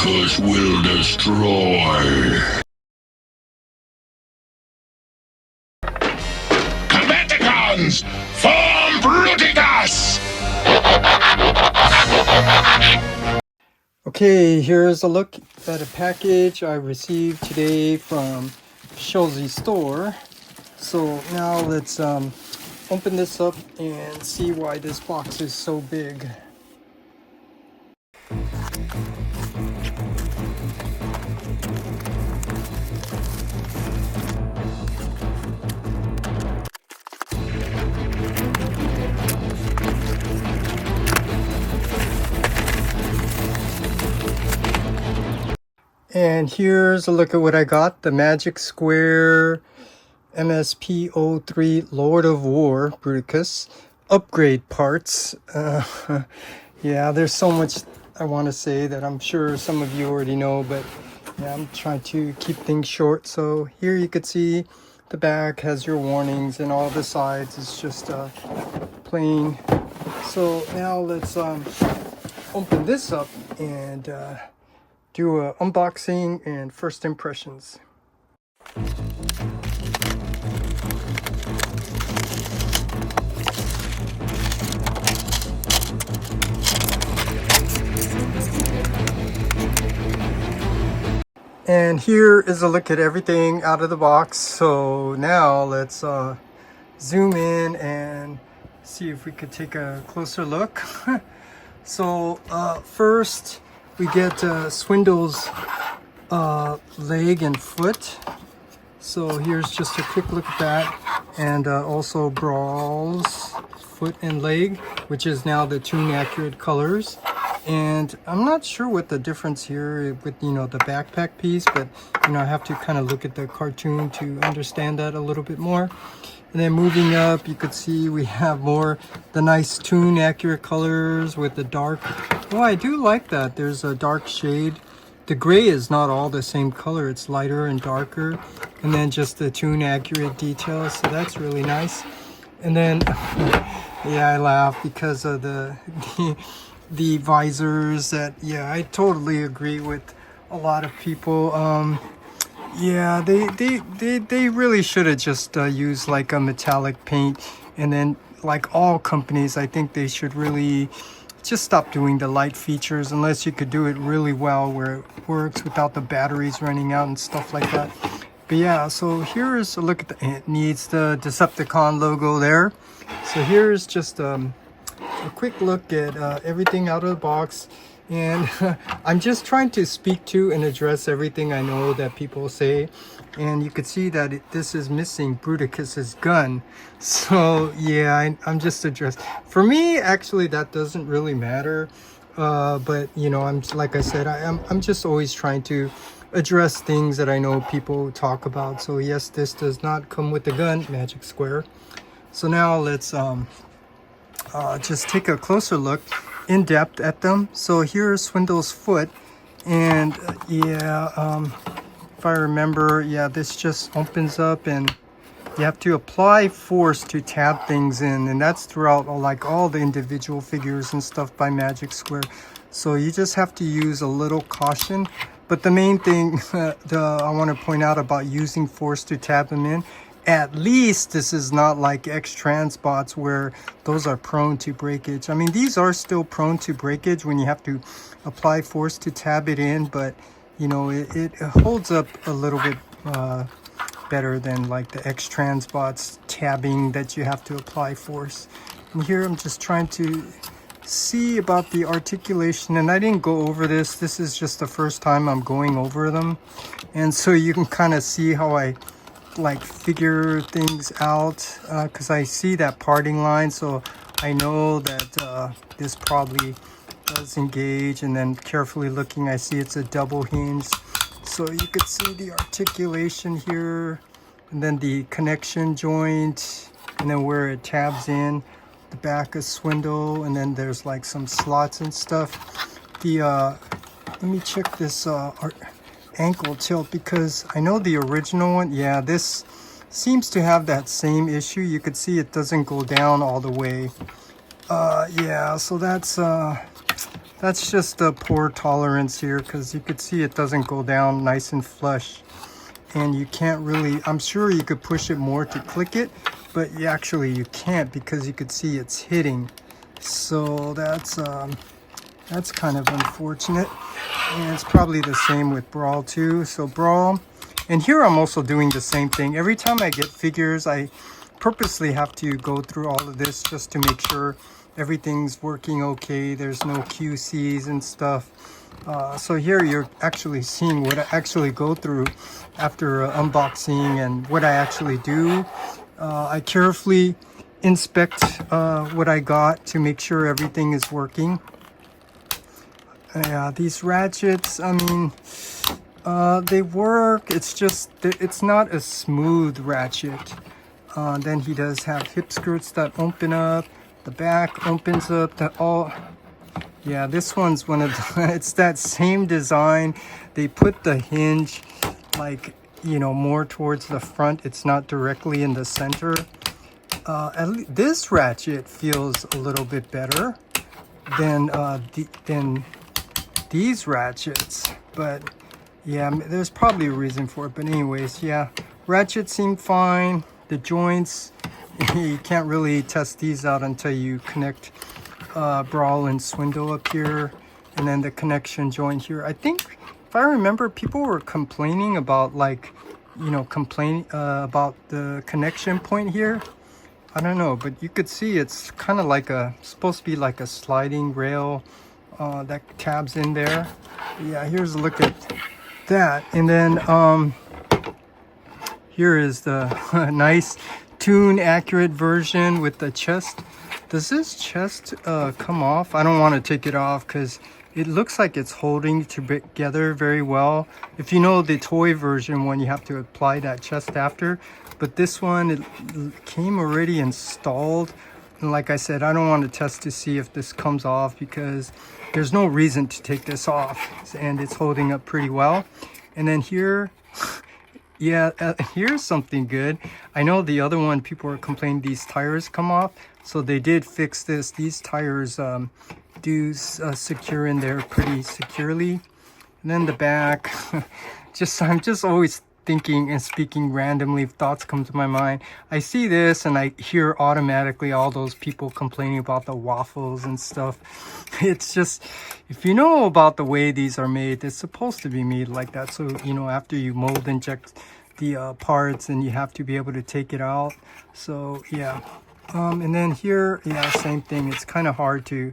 Bruticus will destroy. Combaticons, form Bruticus! Okay, here's a look at a package I received today from Showzy store. So now let's open this up and see why this box is so big. And here's a look at what I got. The Magic Square MS-P03 Lord of War Bruticus upgrade parts. Yeah, there's so much I want to say that I'm sure some of you already know, but yeah, I'm trying to keep things short. So here you could see the back has your warnings, and all the sides is just plain. So now let's open this up and do a unboxing and first impressions. And here is a look at everything out of the box. So now let's zoom in and see if we could take a closer look. So first we get Swindle's leg and foot. So here's just a quick look at that, and also Brawl's foot and leg, which is now the tune accurate colors. And I'm not sure what the difference here with, you know, the backpack piece, but you know, I have to kind of look at the cartoon to understand that a little bit more. And then moving up, you could see we have more the nice tune accurate colors with the dark. Oh, I do like that. There's a dark shade. The gray is not all the same color. It's lighter and darker. And then just the tune accurate details. So that's really nice. And then, yeah, I laugh because of the visors that, yeah, I totally agree with a lot of people. Yeah, they really should have just used like a metallic paint. And then like all companies, I think they should really just stop doing the light features unless you could do it really well where it works without the batteries running out and stuff like that. But yeah, so here's a look at it needs the Decepticon logo there. So here's just a quick look at everything out of the box. And I'm just trying to speak to and address everything I know that people say. And you could see that this is missing Bruticus's gun. So yeah, I'm just addressed. For me, actually, that doesn't really matter. But you know, like I said, I'm just always trying to address things that I know people talk about. So yes, this does not come with the gun, Magic Square. So now let's just take a closer look in depth at them. So here's Swindle's foot, and yeah, if I remember, yeah, this just opens up and you have to apply force to tab things in, and that's throughout like all the individual figures and stuff by Magic Square. So you just have to use a little caution. But the main thing I want to point out about using force to tab them in, at least this is not like X-Trans bots where those are prone to breakage. I mean, these are still prone to breakage when you have to apply force to tab it in, but you know, it holds up a little bit better than like the X-Trans bots tabbing that you have to apply force. And here I'm just trying to see about the articulation, and I didn't go over this. This is just the first time I'm going over them, and so you can kind of see how I like figure things out, because I see that parting line, so I know that this probably does engage. And then carefully looking, I see it's a double hinge, so you could see the articulation here, and then the connection joint, and then where it tabs in the back of Swindle, and then there's like some slots and stuff. The let me check this ankle tilt, because I know the original one, yeah, this seems to have that same issue. You could see it doesn't go down all the way. Yeah, so that's that's just a poor tolerance here, because you could see it doesn't go down nice and flush. And you can't really, I'm sure you could push it more to click it, but actually you can't, because you could see it's hitting. So that's kind of unfortunate. And it's probably the same with Brawl too. So Brawl, and here I'm also doing the same thing. Every time I get figures, I purposely have to go through all of this just to make sure everything's working okay. There's no QCs and stuff. So here you're actually seeing what I actually go through after unboxing and what I actually do. I carefully inspect what I got to make sure everything is working. Yeah, these ratchets, I mean, they work. It's just, it's not a smooth ratchet. Then he does have hip skirts that open up. The back opens up. That all. Yeah, this one's one of the, it's that same design. They put the hinge like, you know, more towards the front. It's not directly in the center. At least this ratchet feels a little bit better than these ratchets. But yeah, there's probably a reason for it. But anyways, yeah, ratchets seem fine. The joints, you can't really test these out until you connect Brawl and Swindle up here, and then the connection joint here. I think, if I remember, people were complaining about, like, you know, about the connection point here. I don't know, but you could see it's kind of like supposed to be like a sliding rail that tabs in there. Yeah, here's a look at that. And then here is the nice tune accurate version with the chest. Does this chest come off? I don't want to take it off because it looks like it's holding together very well. If you know the toy version one, you have to apply that chest after. But this one, it came already installed. And like I said, I don't want to test to see if this comes off, because there's no reason to take this off. And it's holding up pretty well. And then here, yeah, here's something good. I know the other one, people were complaining these tires come off. So they did fix this. These tires do secure in there pretty securely. And then the back, I'm just always thinking and speaking randomly. Thoughts come to my mind. I see this and I hear automatically all those people complaining about the waffles and stuff. It's just, if you know about the way these are made, it's supposed to be made like that. So, you know, after you mold inject the parts, and you have to be able to take it out. So yeah. And then here, yeah, same thing. It's kind of hard to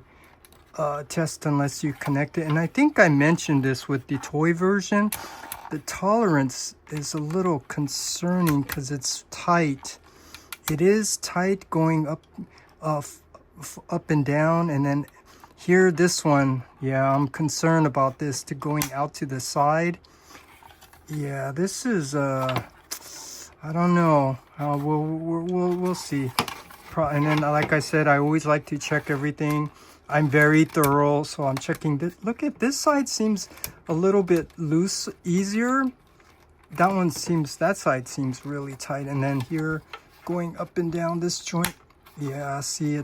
test unless you connect it. And I think I mentioned this with the toy version. The tolerance is a little concerning because it's tight. It is tight going up, up and down. And then here, this one, yeah, I'm concerned about this to going out to the side. Yeah, this is, I don't know. We'll see. And then, like I said, I always like to check everything. I'm very thorough, so I'm checking this. Look at this side, seems a little bit loose, easier. That side seems really tight. And then here, going up and down this joint, yeah, see,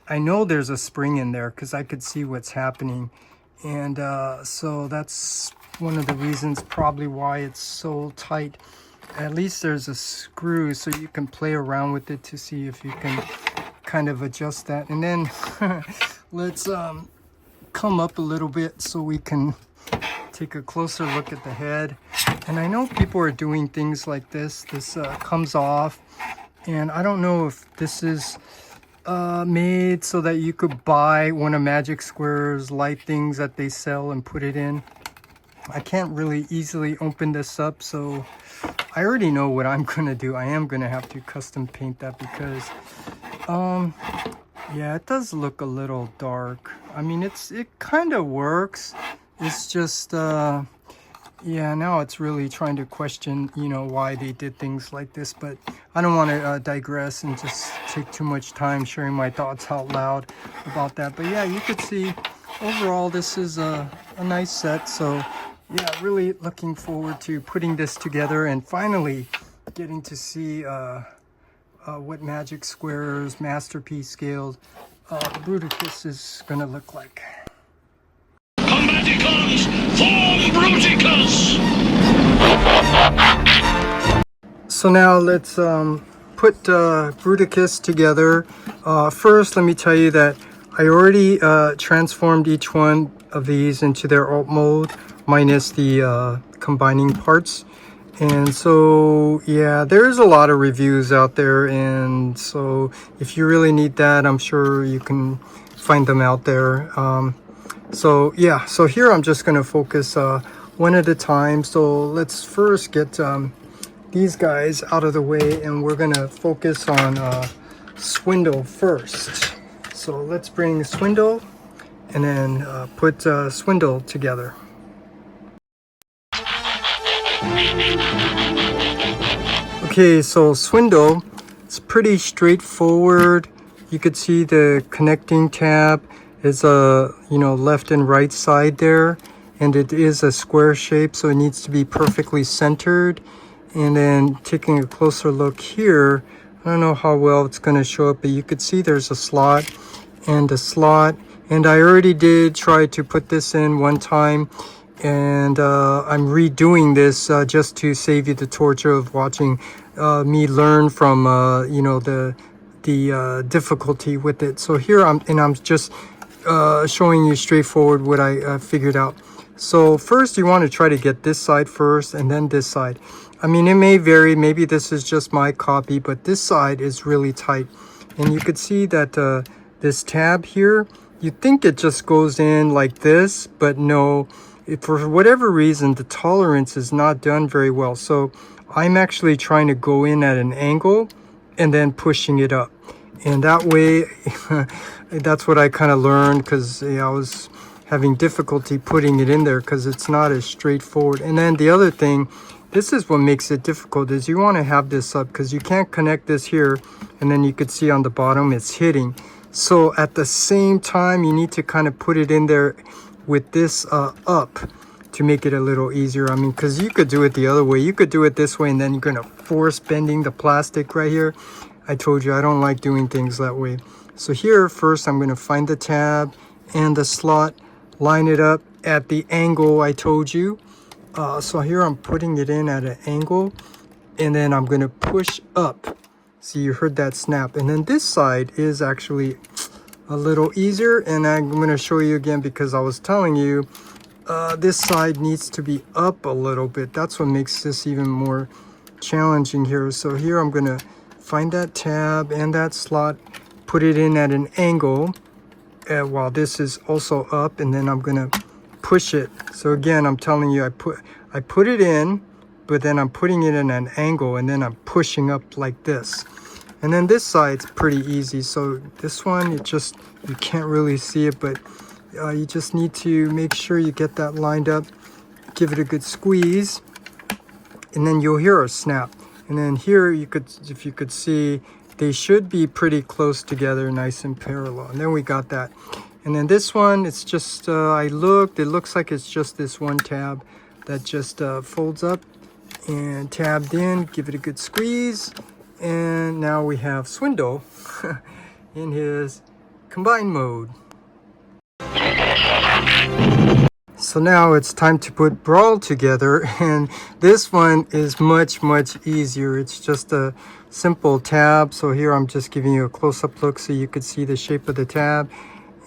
I know there's a spring in there because I could see what's happening. And so that's one of the reasons probably why it's so tight. At least there's a screw so you can play around with it to see if you can kind of adjust that. And then let's come up a little bit so we can take a closer look at the head. And I know people are doing things like this. This comes off, and I don't know if this is made so that you could buy one of Magic Square's light things that they sell and put it in. I can't really easily open this up, so I already know what I'm gonna do. I am gonna have to custom paint that because yeah, it does look a little dark. I mean, it kind of works. It's just yeah, now it's really trying to question, you know, why they did things like this. But I don't want to digress and just take too much time sharing my thoughts out loud about that. But yeah, you could see overall this is a nice set. So yeah, really looking forward to putting this together and finally getting to see what Magic Square's masterpiece scaled Bruticus is gonna look like. Combaticons, form Bruticus! So now let's put Bruticus together. First, let me tell you that I already transformed each one of these into their alt mode, minus the combining parts. And so, yeah, there's a lot of reviews out there. And so if you really need that, I'm sure you can find them out there. So yeah, so here I'm just going to focus one at a time. So let's first get these guys out of the way, and we're going to focus on Swindle first. So let's bring Swindle and then put Swindle together. Okay, so Swindle, it's pretty straightforward. You could see the connecting tab is left and right side there, and it is a square shape, so it needs to be perfectly centered. And then taking a closer look here, I don't know how well it's going to show up, but you could see there's a slot and a slot. And I already did try to put this in one time, and I'm redoing this just to save you the torture of watching me learn from the difficulty with it. So here I'm just showing you straightforward what I figured out. So first you want to try to get this side first and then this side. I mean, it may vary, maybe this is just my copy, but this side is really tight. And you could see that this tab here, you think it just goes in like this, but no, for whatever reason, the tolerance is not done very well. So I'm actually trying to go in at an angle and then pushing it up. And that way, that's what I kind of learned, because I was having difficulty putting it in there because it's not as straightforward. And then the other thing, this is what makes it difficult, is you want to have this up because you can't connect this here, and then you could see on the bottom it's hitting. So at the same time, you need to kind of put it in there with this up to make it a little easier. I mean, because you could do it the other way. You could do it this way, and then you're going to force bending the plastic right here. I told you I don't like doing things that way. So here, first I'm going to find the tab and the slot, line it up at the angle I told you. So here I'm putting it in at an angle, and then I'm going to push up. See, you heard that snap. And then this side is actually a little easier, and I'm going to show you again because I was telling you this side needs to be up a little bit. That's what makes this even more challenging here. So here I'm going to find that tab and that slot, put it in at an angle while this is also up, and then I'm going to push it. So again, I'm telling you, I put it in, but then I'm putting it in an angle, and then I'm pushing up like this. And then this side's pretty easy. So this one, you can't really see it, but you just need to make sure you get that lined up, give it a good squeeze, and then you'll hear a snap. And then here, if you could see, they should be pretty close together, nice and parallel. And then we got that. And then this one, it's just, it looks like it's just this one tab that just folds up and tabbed in. Give it a good squeeze. And now we have Swindle in his combine mode. So now it's time to put Brawl together, and this one is much easier. It's just a simple tab. So here I'm just giving you a close-up look so you could see the shape of the tab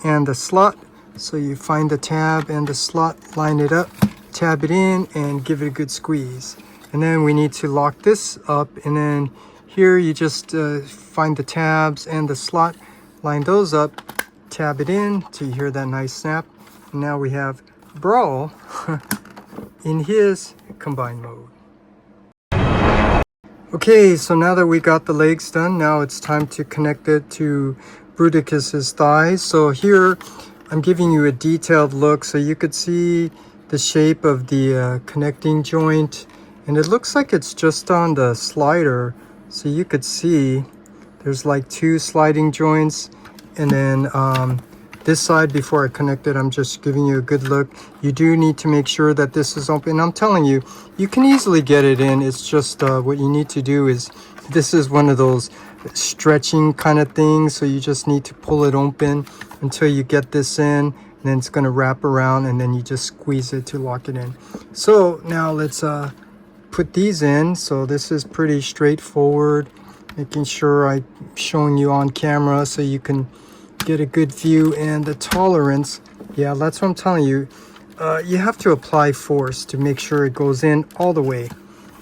and the slot. So you find the tab and the slot, line it up, tab it in, and give it a good squeeze. And then we need to lock this up, and then here you just find the tabs and the slot, line those up, tab it in till you hear that nice snap. And now we have Brawl in his combine mode. Okay, so now that we got the legs done, now it's time to connect it to Bruticus's thighs. So here I'm giving you a detailed look so you could see the shape of the connecting joint, and it looks like it's just on the slider. So you could see there's like two sliding joints, and then this side, before I connect it, I'm just giving you a good look. You do need to make sure that this is open. I'm telling you, you can easily get it in. It's just what you need to do is, this is one of those stretching kind of things. So you just need to pull it open until you get this in. and then it's going to wrap around, and then you just squeeze it to lock it in. So now let's put these in. So this is pretty straightforward, making sure I'm showing you on camera so you can get a good view. And the tolerance, yeah, that's what I'm telling you. You have to apply force to make sure it goes in all the way.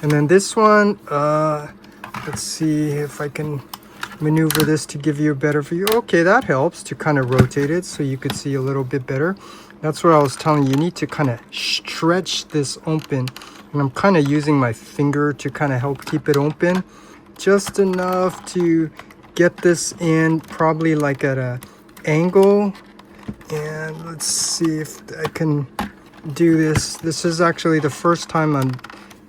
And then this one, let's see if I can maneuver this to give you a better view. Okay, that helps to kind of rotate it so you could see a little bit better. That's what I was telling you. You need to kind of stretch this open. And I'm kind of using my finger to kind of help keep it open. Just enough to get this in, probably like at an angle. And let's see if I can do this. This is actually the first time I'm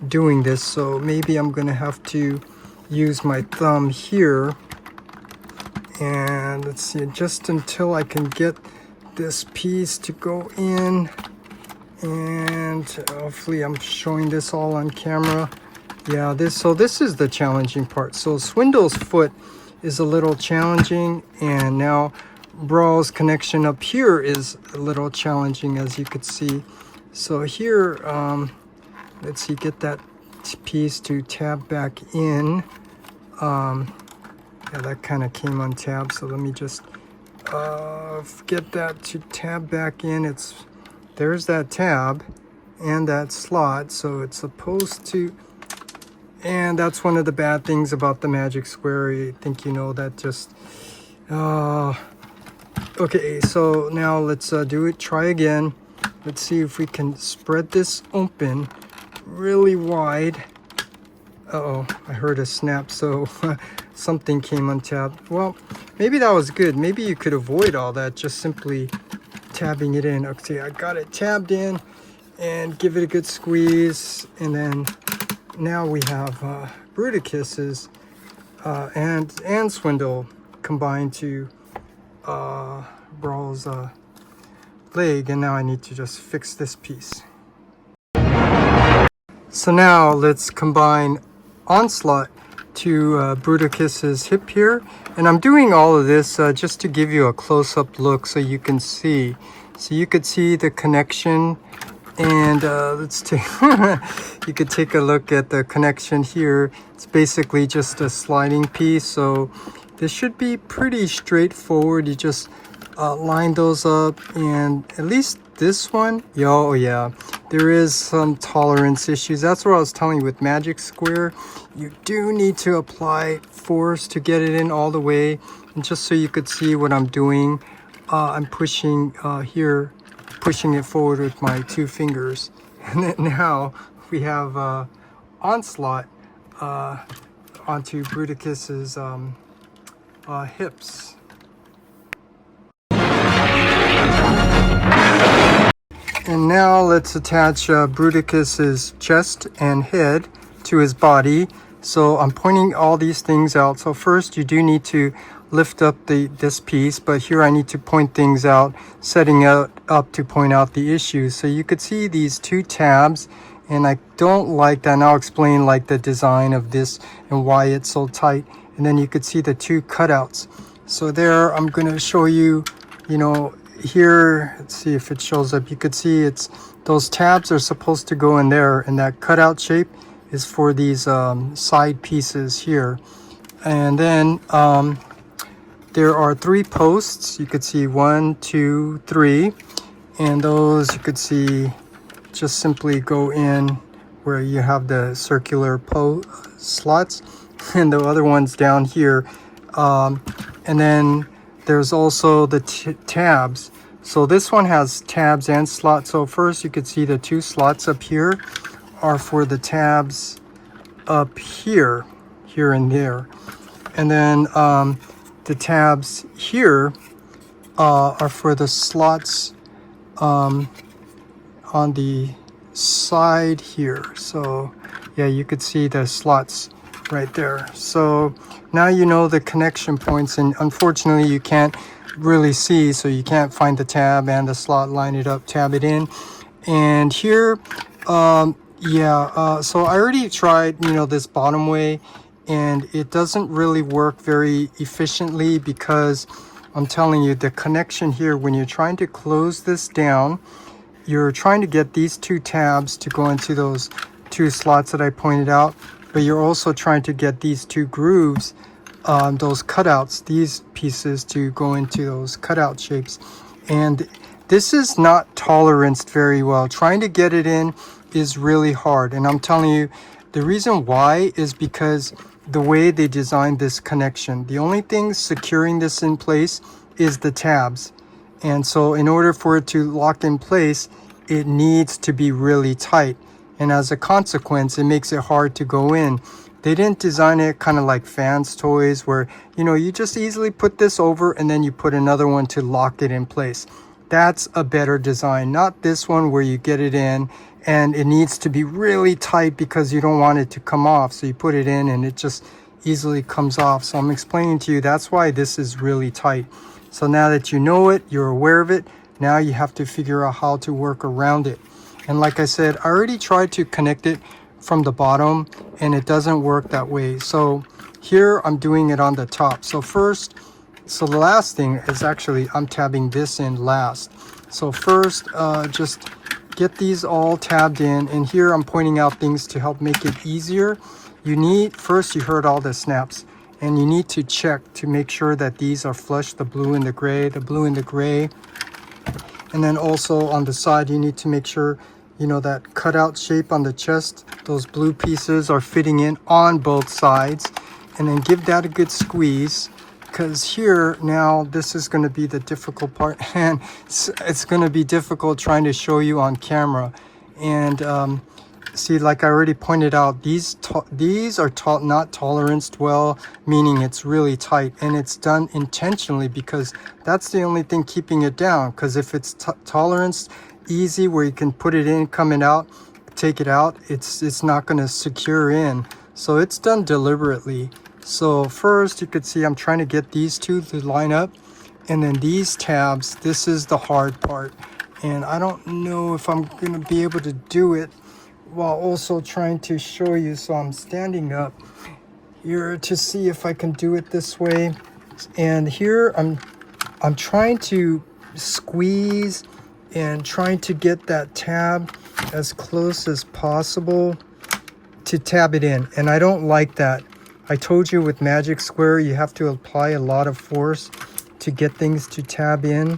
doing this, so maybe I'm gonna have to use my thumb here. And let's see, just until I can get this piece to go in. And hopefully I'm showing this all on camera. Yeah, this is the challenging part. So Swindle's foot is a little challenging, and now Brawl's connection up here is a little challenging, as you could see. So here, let's see, get that piece to tab back in. Yeah, that kind of came untabbed, so let me just get that to tab back in. There's that tab and that slot, so it's supposed to, and that's one of the bad things about the Magic Square. I think you know that. Just okay, so now let's do it, try again. Let's see if we can spread this open really wide. Uh-oh, I heard a snap, so something came untabbed. Well, maybe that was good. Maybe you could avoid all that just simply tabbing it in. Okay, I got it tabbed in, and give it a good squeeze. And then now we have Bruticus's and Swindle combined to Brawl's leg. And now I need to just fix this piece. So now let's combine Onslaught to Bruticus's hip here. And I'm doing all of this just to give you a close-up look so you can see. So you could see the connection. And let's take you could take a look at the connection here. It's basically just a sliding piece, so this should be pretty straightforward. You just line those up, and at least this one, oh yeah, there is some tolerance issues. That's what I was telling you with Magic Square. You do need to apply force to get it in all the way. And just so you could see what I'm doing, I'm pushing here, pushing it forward with my two fingers. And then now we have Onslaught onto Bruticus's hips. And now let's attach Bruticus's chest and head to his body. So I'm pointing all these things out. So first you do need to lift up this piece, but here I need to point things out, setting it up to point out the issues. So you could see these two tabs, and I don't like that. And I'll explain like the design of this and why it's so tight. And then you could see the two cutouts. So there, I'm going to show you, you know, here, let's see if it shows up. You could see those tabs are supposed to go in there, and that cutout shape is for these side pieces here. And then there are 3 posts. You could see 1, 2, 3, and those you could see just simply go in where you have the circular slots, and the other ones down here. And then there's also the tabs. So this one has tabs and slots. So first you could see the 2 slots up here are for the tabs up here and there. And then the tabs here are for the slots on the side here. So yeah, you could see the slots right there. So now you know the connection points, and unfortunately you can't really see, so you can't find the tab and the slot, line it up, tab it in. And here so I already tried, you know, this bottom way, and it doesn't really work very efficiently because I'm telling you, the connection here, when you're trying to close this down, you're trying to get these two tabs to go into those two slots that I pointed out, but you're also trying to get these two grooves, those cutouts, these pieces to go into those cutout shapes. And this is not toleranced very well. Trying to get it in is really hard. And I'm telling you, the reason why is because the way they designed this connection. The only thing securing this in place is the tabs. And so in order for it to lock in place, it needs to be really tight. And as a consequence, it makes it hard to go in. They didn't design it kind of like fans toys where, you know, you just easily put this over and then you put another one to lock it in place. That's a better design, not this one where you get it in and it needs to be really tight because you don't want it to come off. So you put it in and it just easily comes off. So I'm explaining to you, that's why this is really tight. So now that you know it, you're aware of it, now you have to figure out how to work around it. And like I said, I already tried to connect it from the bottom and it doesn't work that way. So here I'm doing it on the top. So first, so the last thing is actually I'm tabbing this in last. So first, just get these all tabbed in, and here I'm pointing out things to help make it easier. You need, first you heard all the snaps, and you need to check to make sure that these are flush, the blue and the gray, and then also on the side you need to make sure, you know, that cutout shape on the chest, those blue pieces are fitting in on both sides, and then give that a good squeeze. Because here now this is going to be the difficult part, and it's going to be difficult trying to show you on camera. And see, like I already pointed out, these are not toleranced well, meaning it's really tight, and it's done intentionally because that's the only thing keeping it down. Because if it's toleranced easy where you can put it in, coming out, take it out, it's not going to secure in. So it's done deliberately. So first you could see I'm trying to get these two to line up, and then these tabs, this is the hard part, and I don't know if I'm gonna be able to do it while also trying to show you. So I'm standing up here to see if I can do it this way, and here I'm trying to squeeze and trying to get that tab as close as possible to tab it in, and I don't like that. I told you with Magic Square, you have to apply a lot of force to get things to tab in.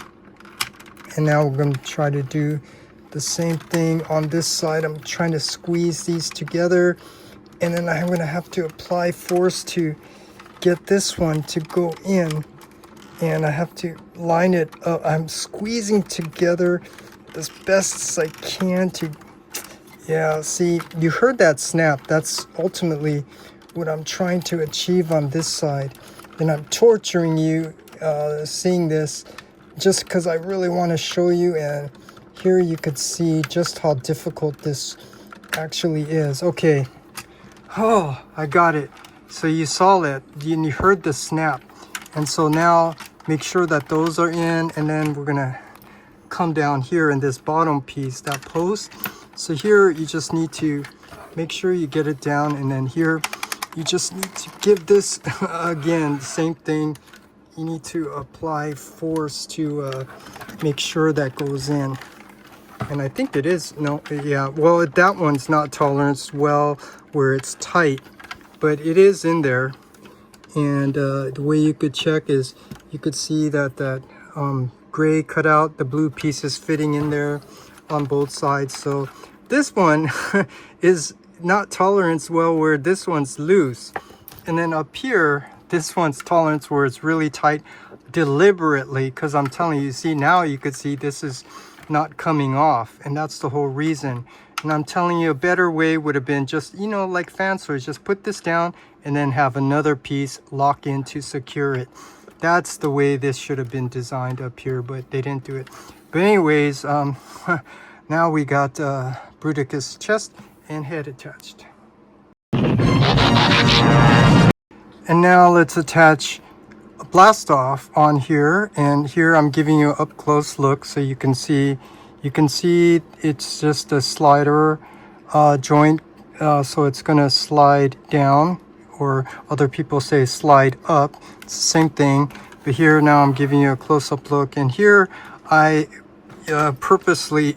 And now we're going to try to do the same thing on this side. I'm trying to squeeze these together. And then I'm going to have to apply force to get this one to go in. And I have to line it up. I'm squeezing together as best as I can to... Yeah, see, you heard that snap. That's ultimately what I'm trying to achieve on this side. And I'm torturing you seeing this just because I really want to show you, and here you could see just how difficult this actually is. Okay, oh, I got it. So you saw that and you heard the snap, and so now make sure that those are in, and then we're gonna come down here in this bottom piece, that post. So here you just need to make sure you get it down, and then here you just need to give this, again, same thing. You need to apply force to make sure that goes in. And I think it is, no, yeah, well, that one's not toleranced well where it's tight, but it is in there. And the way you could check is you could see that that gray cutout, the blue piece is fitting in there on both sides. So this one is not tolerance well where this one's loose, and then up here this one's tolerance where it's really tight deliberately, because I'm telling you, see, now you could see this is not coming off, and that's the whole reason. And I'm telling you, a better way would have been just, you know, like fan stores, just put this down and then have another piece lock in to secure it. That's the way this should have been designed up here, but they didn't do it. But anyways, now we got Bruticus chest and head attached. And now let's attach a blast off on here, and here I'm giving you an up close look so you can see it's just a slider joint, so it's gonna slide down, or other people say slide up. It's the same thing, But here now I'm giving you a close-up look, and here I purposely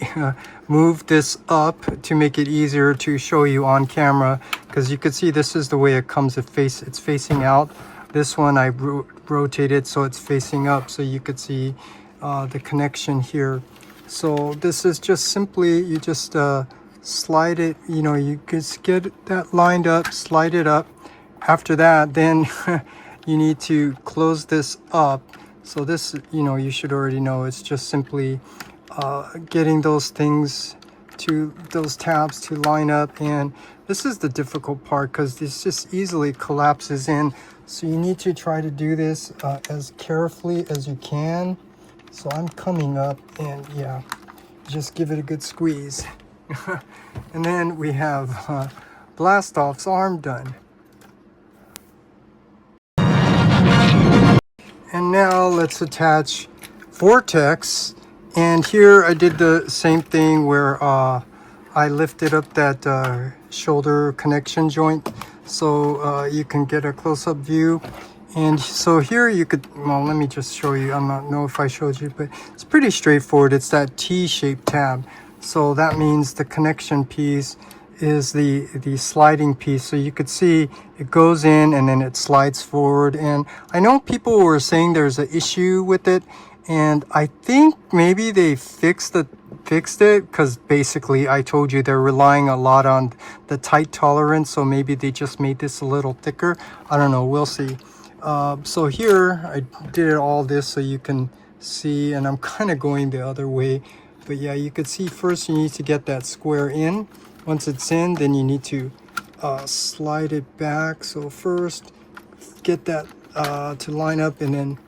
moved this up to make it easier to show you on camera, because you can see this is the way it comes. It's facing out. This one I rotated so it's facing up, so you could see the connection here. So this is just simply, you just slide it, you know, you just get that lined up, slide it up. After that, then you need to close this up. So this, you know, you should already know, it's just simply getting those things to, those tabs to line up. And this is the difficult part, because this just easily collapses in. So you need to try to do this as carefully as you can. So I'm coming up, and yeah, just give it a good squeeze. And then we have Blast-Off's arm done. And now let's attach Vortex. And here I did the same thing where I lifted up that shoulder connection joint, so you can get a close-up view. And so here you could, well, let me just show you. I don't know if I showed you, but it's pretty straightforward. It's that T-shaped tab. So that means the connection piece is the sliding piece. So you could see it goes in and then it slides forward. And I know people were saying there's an issue with it, and I think maybe they fixed it, because basically I told you they're relying a lot on the tight tolerance, so maybe they just made this a little thicker. I don't know, we'll see. So here I did all this so you can see, and I'm kind of going the other way, but yeah, you could see first you need to get that square in. Once it's in, then you need to slide it back. So first get that to line up, and then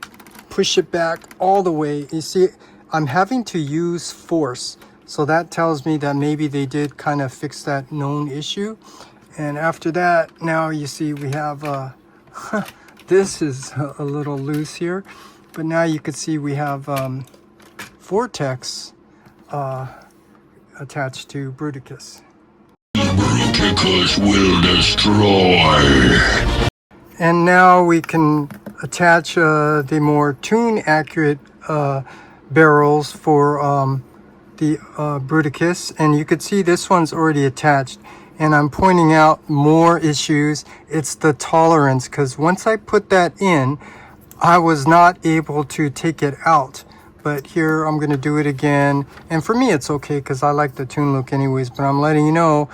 push it back all the way. You see, I'm having to use force, so that tells me that maybe they did kind of fix that known issue. And after that, now you see we have this is a little loose here, but now you can see we have Vortex attached to Bruticus. Bruticus will destroy. And now we can attach the more tune accurate barrels for the Bruticus, and you could see this one's already attached. And I'm pointing out more issues. It's the tolerance, because once I put that in, I was not able to take it out. But here I'm going to do it again. And for me, it's okay, because I like the tune look anyways. But I'm letting you know,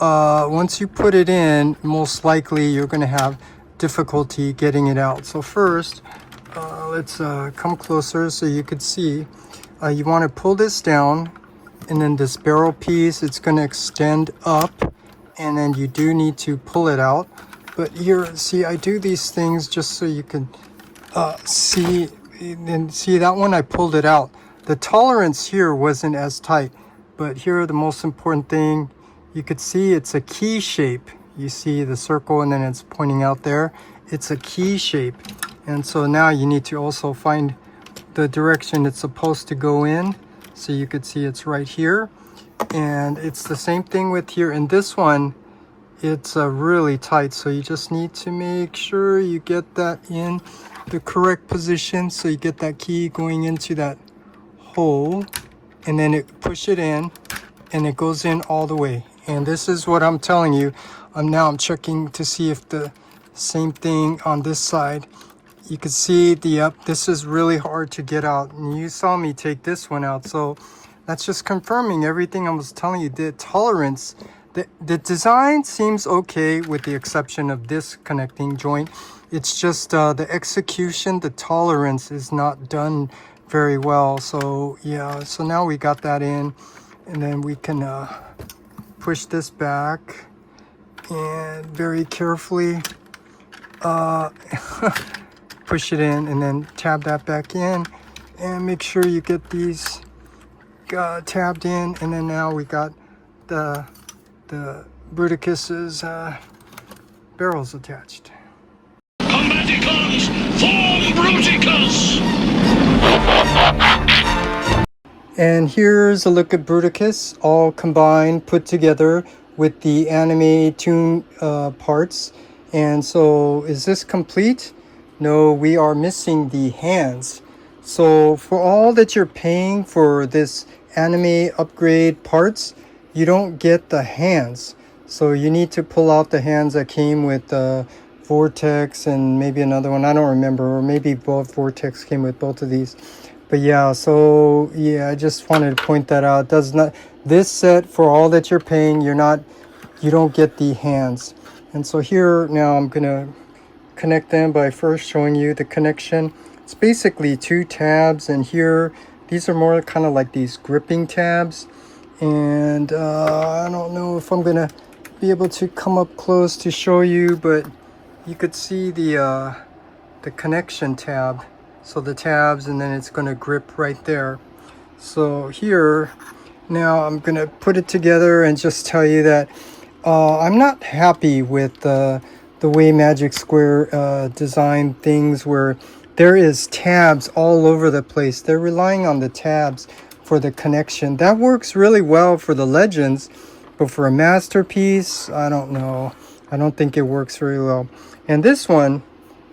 once you put it in, most likely you're going to have difficulty getting it out. So first, let's come closer so you could see. You want to pull this down, and then this barrel piece, it's going to extend up. And then you do need to pull it out. But here, see, I do these things just so you can see. And see, that one I pulled it out. The tolerance here wasn't as tight. But here, the most important thing, you could see it's a key shape. You see the circle, and then it's pointing out there. It's a key shape. And so now you need to also find the direction it's supposed to go in. So you could see it's right here. And it's the same thing with here. And this one, it's really tight, so you just need to make sure you get that in the correct position, so you get that key going into that hole, and then it push it in, and it goes in all the way. And this is what I'm telling you. Now I'm checking to see if the same thing on this side. You can see this is really hard to get out, and you saw me take this one out, so that's just confirming everything I was telling you. The tolerance, the design seems okay with the exception of this connecting joint. It's just the execution, the tolerance is not done very well. So yeah, so now we got that in, and then we can push this back and very carefully push it in, and then tab that back in, and make sure you get these tabbed in. And then now we got the Bruticus's barrels attached. Combaticons, form Bruticus! And here's a look at Bruticus, all combined, put together with the anime tune parts. And so, is this complete? no, we are missing the hands. So for all that you're paying for this anime upgrade parts, you don't get the hands. So you need to pull out the hands that came with Vortex and maybe another one. I don't remember, or maybe both Vortex came with both of these. But yeah, so yeah, I just wanted to point that out. Does not, this set, for all that you're paying, you don't get the hands. And so here now I'm gonna connect them by first showing you the connection. It's basically two tabs, and here these are more kind of like these gripping tabs. And I don't know if I'm gonna be able to come up close to show you, but you could see the connection tab. So the tabs, and then it's gonna grip right there. So here now I'm gonna put it together and just tell you that I'm not happy with the way Magic Square designed things, where there is tabs all over the place. They're relying on the tabs for the connection. That works really well for the Legends, but for a masterpiece, I don't know. I don't think it works very well. And this one,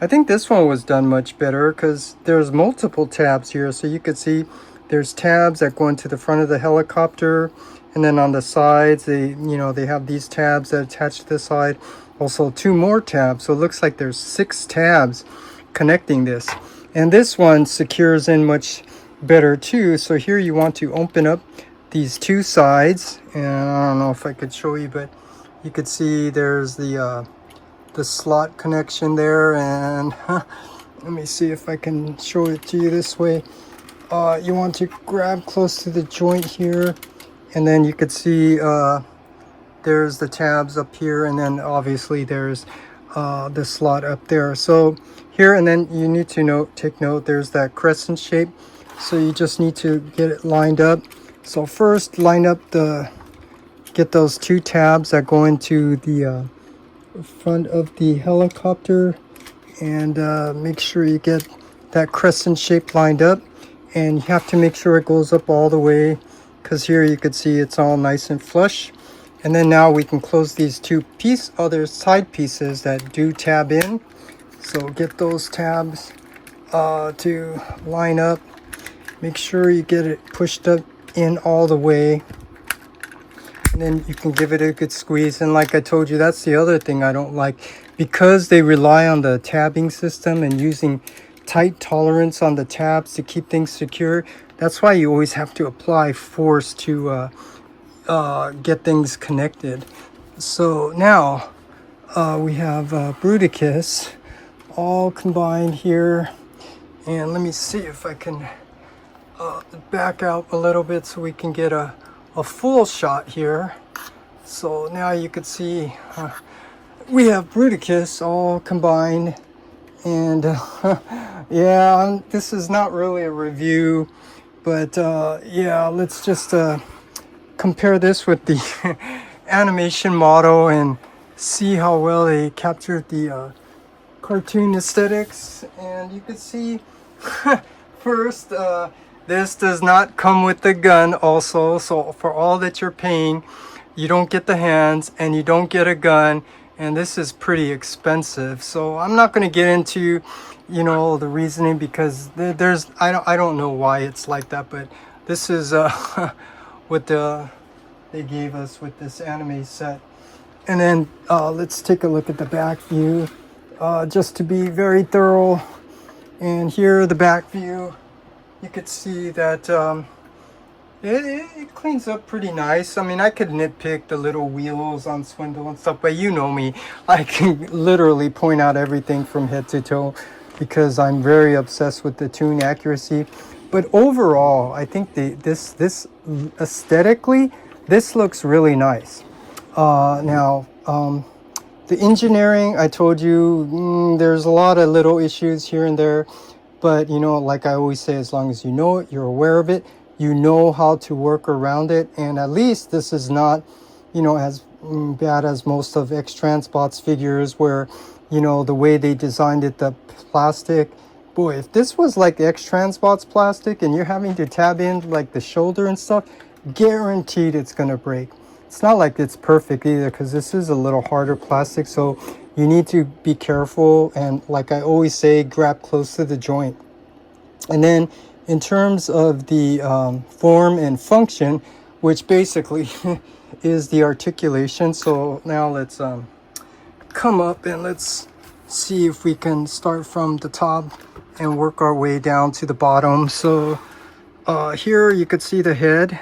I think this one was done much better because there's multiple tabs here. So you could see there's tabs that go into the front of the helicopter, and then on the sides, they have these tabs that attach to the side. Also two more tabs. So it looks like there's 6 tabs connecting this. And this one secures in much better too. So here you want to open up these two sides, and I don't know if I could show you, but you could see there's the slot connection there, and let me see if I can show it to you this way. You want to grab close to the joint here, and then you could see there's the tabs up here, and then obviously there's the slot up there. So here, and then you need to take note, there's that crescent shape. So you just need to get it lined up. So first line up get those 2 tabs that go into the front of the helicopter, and make sure you get that crescent shape lined up, and you have to make sure it goes up all the way, because here you could see it's all nice and flush. And then now we can close these 2 other side pieces that do tab in. So get those tabs to line up. Make sure you get it pushed up in all the way, and then you can give it a good squeeze. And like I told you, that's the other thing I don't like, because they rely on the tabbing system and using tight tolerance on the tabs to keep things secure. That's why you always have to apply force to get things connected. So now we have Bruticus all combined here, and let me see if I can back out a little bit so we can get a full shot here. So now you can see we have Bruticus all combined, and yeah, this is not really a review, but yeah, let's just compare this with the animation model and see how well they captured the cartoon aesthetics. And you can see first, this does not come with the gun also. So for all that you're paying, you don't get the hands and you don't get a gun, and this is pretty expensive. So I'm not going to get into the reasoning, because there's I don't know why it's like that, but this is what they gave us with this anime set. And then let's take a look at the back view, just to be very thorough. And here, the back view, you could see that it cleans up pretty nice. I mean, I could nitpick the little wheels on Swindle and stuff, but you know me, I can literally point out everything from head to toe, because I'm very obsessed with the tune accuracy. But overall, I think this aesthetically, this looks really nice. Now, the engineering, I told you, there's a lot of little issues here and there, but like I always say, as long as you know it, you're aware of it, you know how to work around it. And at least this is not, as bad as most of X-Transbot's figures, where, the way they designed it, the plastic. Boy, if this was like X-Transbot's plastic and you're having to tab in like the shoulder and stuff, guaranteed it's gonna break. It's not like it's perfect either, because this is a little harder plastic, so you need to be careful, and like I always say, grab close to the joint. And then in terms of the form and function, which basically is the articulation. So now let's come up and let's see if we can start from the top and work our way down to the bottom. So here you could see the head.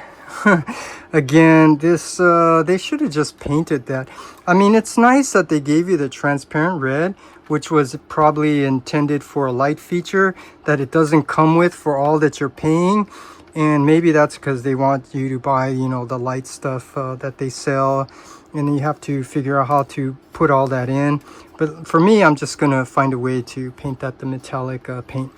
Again, this they should have just painted that. I mean, it's nice that they gave you the transparent red, which was probably intended for a light feature that it doesn't come with for all that you're paying. And maybe that's because they want you to buy, you know, the light stuff that they sell, and you have to figure out how to put all that in. But for me, I'm just gonna find a way to paint that the metallic paint.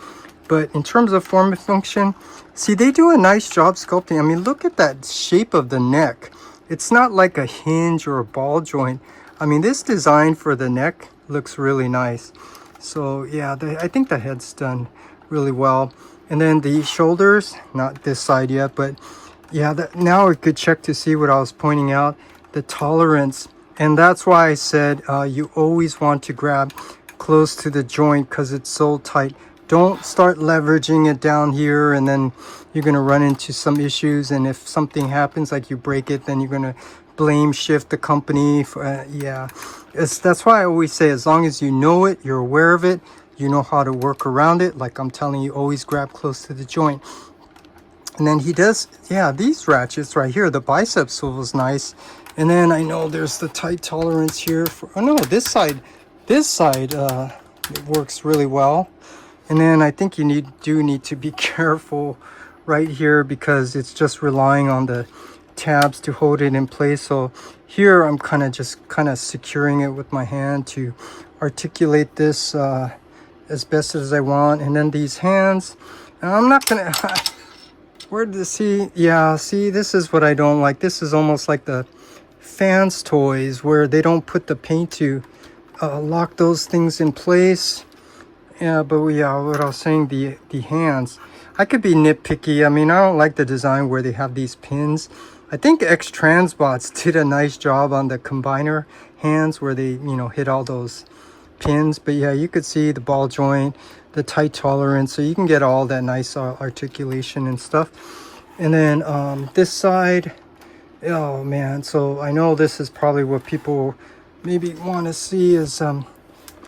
But in terms of form and function, see, they do a nice job sculpting. I mean, look at that shape of the neck. It's not like a hinge or a ball joint. I mean, this design for the neck looks really nice. So yeah, I think the head's done really well. And then the shoulders, not this side yet, but yeah, now we could check to see what I was pointing out, the tolerance. And that's why I said you always want to grab close to the joint because it's so tight. Don't start leveraging it down here, and then you're going to run into some issues. And if something happens, like you break it, then you're going to blame shift the company. For, yeah, that's why I always say, as long as you know it, you're aware of it, you know how to work around it. Like I'm telling you, always grab close to the joint. And then he does, yeah, these ratchets right here, the bicep swivel's nice. And then I know there's the tight tolerance here for, oh no, this side it works really well. And then I think you do need to be careful right here because it's just relying on the tabs to hold it in place. So here I'm kind of securing it with my hand to articulate this as best as I want. And then these hands, and I'm not gonna where did this see? Yeah, see, this is what I don't like. This is almost like the fans toys where they don't put the paint to lock those things in place. Yeah, but yeah, what I was saying, the hands, I could be nitpicky. I mean, I don't like the design where they have these pins. I think X Transbots did a nice job on the combiner hands where they, you know, hit all those pins. But yeah, you could see the ball joint, the tight tolerance, so you can get all that nice articulation and stuff. And then this side, oh man, so I know this is probably what people maybe want to see is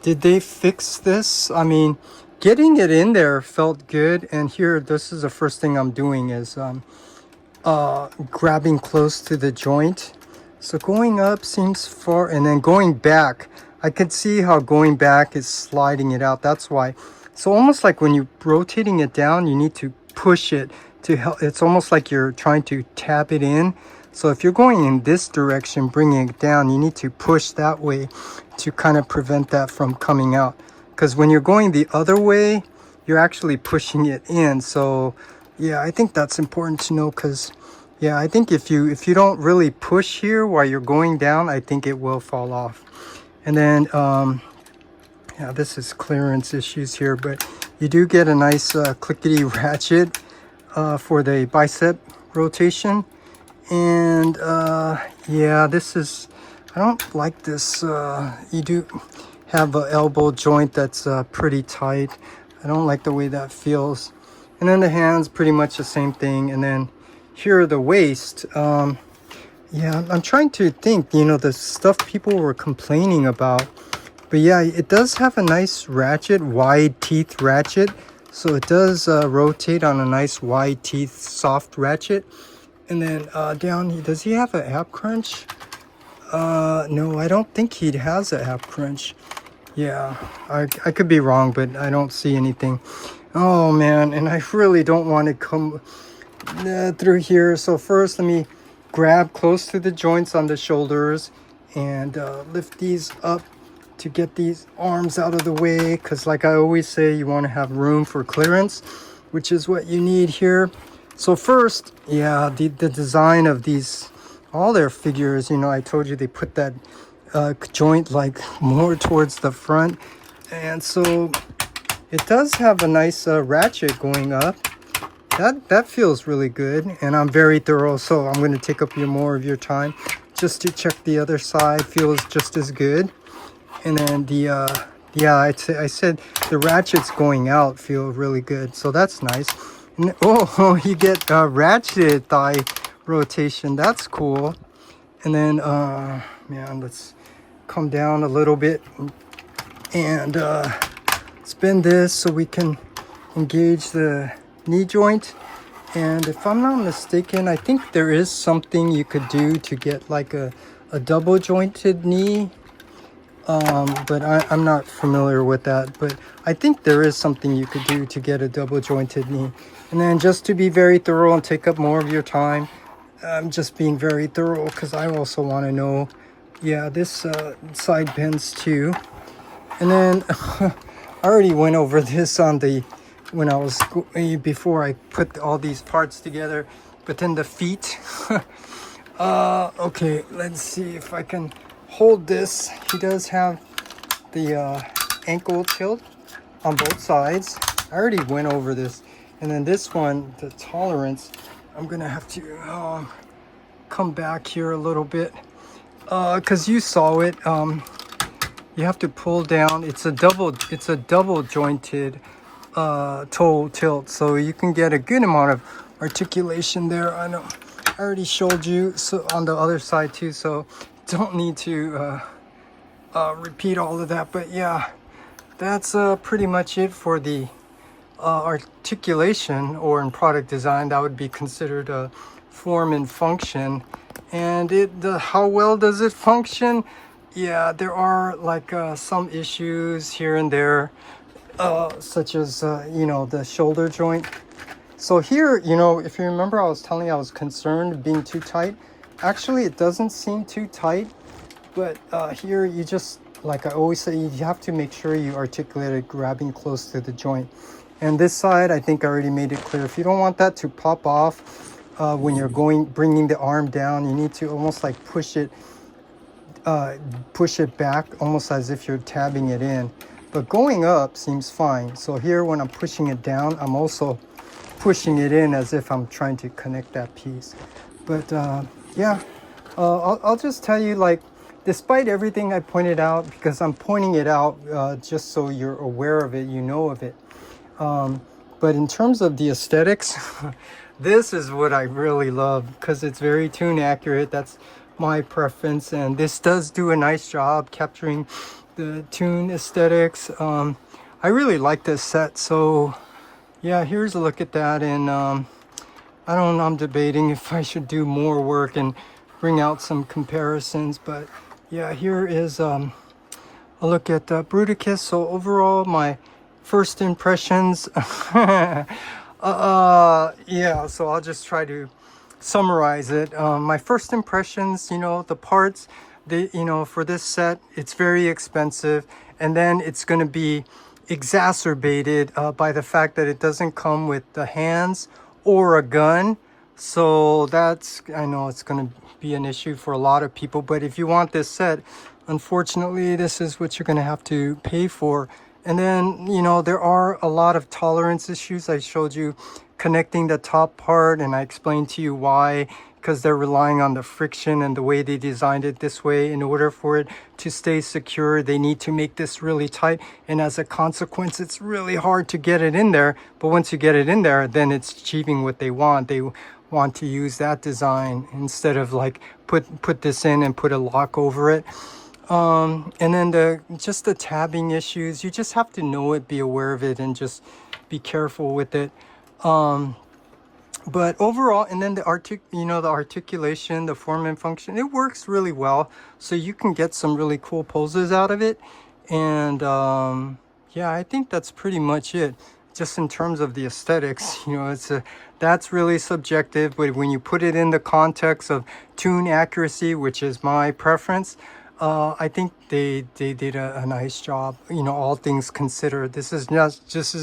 did they fix this? I mean, getting it in there felt good. And here, this is the first thing I'm doing is grabbing close to the joint. So going up seems far, and then going back, I could see how going back is sliding it out. That's why. So almost like when you're rotating it down, you need to push it to help. It's almost like you're trying to tap it in. So if you're going in this direction, bringing it down, you need to push that way to kind of prevent that from coming out. Because when you're going the other way, you're actually pushing it in. So yeah, I think that's important to know, because yeah, I think if you don't really push here while you're going down, I think it will fall off. And then yeah, this is clearance issues here, but you do get a nice clickety ratchet for the bicep rotation. And yeah, this is, I don't like this. You do have an elbow joint that's pretty tight. I don't like the way that feels. And then the hands, pretty much the same thing. And then here, the waist. Yeah, I'm trying to think, you know, the stuff people were complaining about. But yeah, it does have a nice ratchet, wide teeth ratchet. So it does rotate on a nice wide teeth, soft ratchet. And then down, does he have an ab crunch? No, I don't think he has an ab crunch. Yeah, I could be wrong, but I don't see anything. Oh man, and I really don't want to come through here. So first, let me grab close to the joints on the shoulders and lift these up to get these arms out of the way, because like I always say, you want to have room for clearance, which is what you need here. So first, yeah, the design of these, all their figures, you know, I told you they put that joint like more towards the front, and so it does have a nice ratchet going up. That feels really good, and I'm very thorough, so I'm going to take up more of your time just to check the other side. Feels just as good. And then the yeah, I said the ratchets going out feel really good, so that's nice. And oh, you get ratcheted thigh rotation. That's cool. And then man, let's come down a little bit and spin this so we can engage the knee joint. And if I'm not mistaken, I think there is something you could do to get like a double jointed knee. But I'm not familiar with that. But I think there is something you could do to get a double jointed knee. And then just to be very thorough and take up more of your time, I'm just being very thorough because I also want to know, yeah, this side bends too. And then I already went over this on the when I was before I put all these parts together. But then the feet. Okay, let's see if I can hold this. He does have the ankle tilt on both sides. I already went over this. And then this one, the tolerance, I'm gonna have to come back here a little bit because you saw it. You have to pull down. It's a double jointed toe tilt, so you can get a good amount of articulation there. I know I already showed you so on the other side too, so don't need to repeat all of that. But yeah, that's pretty much it for the articulation, or in product design that would be considered a form and function. And how well does it function? Yeah, there are like some issues here and there, such as you know, the shoulder joint. So here, you know, if you remember, I was telling you I was concerned being too tight. Actually, it doesn't seem too tight, but here you just, like I always say, you have to make sure you articulate it grabbing close to the joint. And this side, I think I already made it clear. If you don't want that to pop off when you're bringing the arm down, you need to almost like push it back, almost as if you're tabbing it in. But going up seems fine. So here, when I'm pushing it down, I'm also pushing it in as if I'm trying to connect that piece. But yeah, I'll just tell you, like, despite everything I pointed out, because I'm pointing it out just so you're aware of it, you know of it. But in terms of the aesthetics, this is what I really love because it's very tune accurate. That's my preference, and this does do a nice job capturing the tune aesthetics. I really like this set. So yeah, here's a look at that. And I don't know, I'm debating if I should do more work and bring out some comparisons. But yeah, here is a look at Bruticus. So overall, my first impressions, yeah, so I'll just try to summarize it. My first impressions, you know, the parts, you know, for this set, it's very expensive, and then it's going to be exacerbated by the fact that it doesn't come with the hands or a gun. So that's, I know it's going to be an issue for a lot of people, but if you want this set, unfortunately, this is what you're going to have to pay for. And then, you know, there are a lot of tolerance issues. I showed you connecting the top part, and I explained to you why, because they're relying on the friction and the way they designed it this way. In order for it to stay secure, they need to make this really tight, and as a consequence, it's really hard to get it in there. But once you get it in there, then it's achieving what they want. They want to use that design instead of like put this in and put a lock over it. And then just the tabbing issues, you just have to know it, be aware of it, and just be careful with it. But overall, and then the articulation, the form and function, it works really well. So you can get some really cool poses out of it. And yeah, I think that's pretty much it. Just in terms of the aesthetics, you know, that's really subjective. But when you put it in the context of tune accuracy, which is my preference, I think they did a nice job, you know, all things considered. This is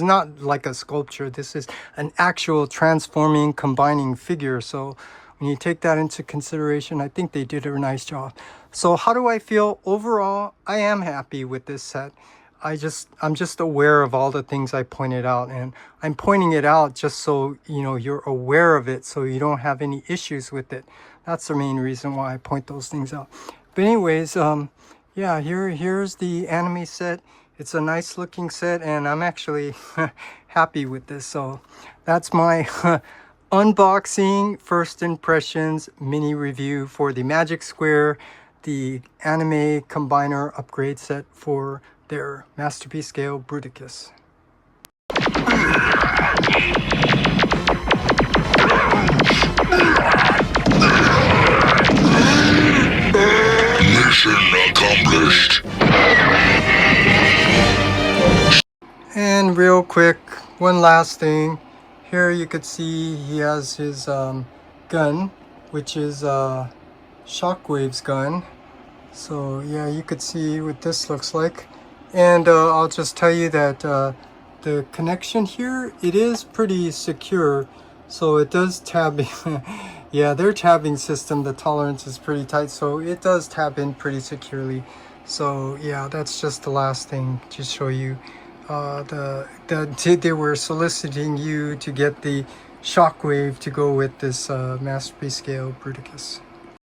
not like a sculpture. This is an actual transforming, combining figure. So when you take that into consideration, I think they did a nice job. So how do I feel? Overall, I am happy with this set. I'm just aware of all the things I pointed out, and I'm pointing it out just so, you know, you're aware of it, so you don't have any issues with it. That's the main reason why I point those things out. But anyways, yeah, here's the anime set. It's a nice looking set, and I'm actually happy with this. So that's my unboxing first impressions mini review for the Magic Square, the anime combiner upgrade set for their masterpiece scale Bruticus. Mission accomplished. And real quick, one last thing. Here you could see he has his gun, which is Shockwave's gun. So yeah, you could see what this looks like. And I'll just tell you that the connection here, it is pretty secure. So it does tab in. Yeah, their tabbing system, the tolerance is pretty tight. So it does tab in pretty securely. So yeah, that's just the last thing to show you. They were soliciting you to get the Shockwave to go with this masterpiece scale Bruticus.